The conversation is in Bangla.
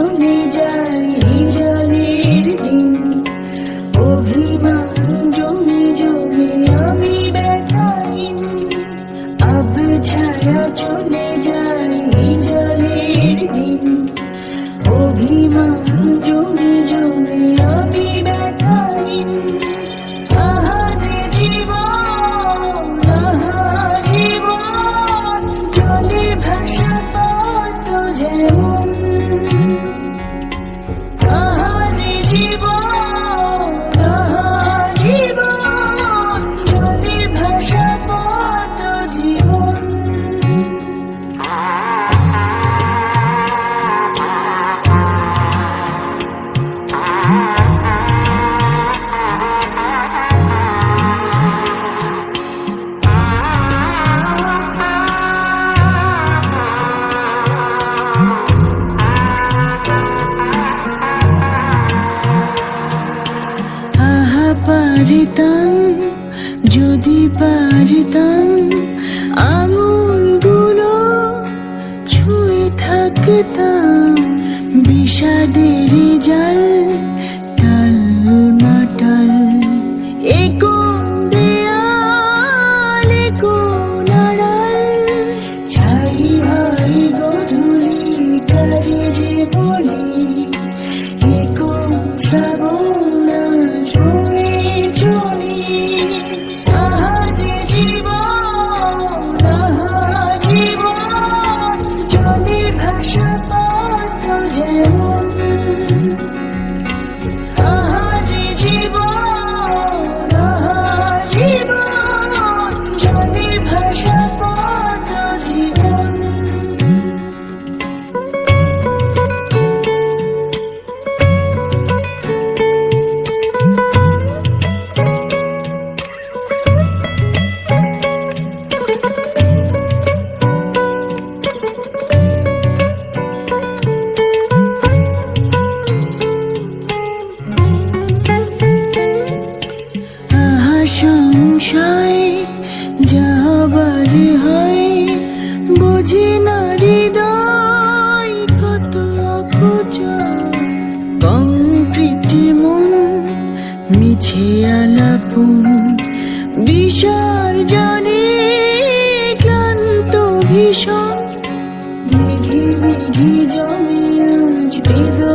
চলে যায় জলের দিন, অভিমান জমে জমে আমি ব্যথাহীন। আব ছায়া চলে যায় জলের দিন, অভিমান জমে জমে আমি ব্যথাহীন। আহারে জীবন, আহা জীবন, জলে ভাসা পথ যেমন। আহারে জীবন, আহা জীবন, জলে ভাসা পথ জীবন। পারিতাম যদি পারিতাম আঙুলগুলো ছুঁয়ে থাকতাম বিষাদের জাল টাল মাটাল। এ কোন দেয়াল, এ কোন আড়াল, ছাই হয় গধূলি কারে যে বলি। এ কোন শ্রাবণ ছুঁয়ে চলি। আহারে জীবন, আহা জীবন, জলে ভাসা পথ যেমন। আহারে জীবন, আহা জীবন, জলে ভাসা পথ জীবন। সংশয় যাবার হয়, বুঝি না হৃদয় কত অপচয়। কংক্রিট মন মিছে আলাপন, বিসর্জনে ক্লান্ত ভীষণ। মেঘে মেঘে জমে আজ বেদনা।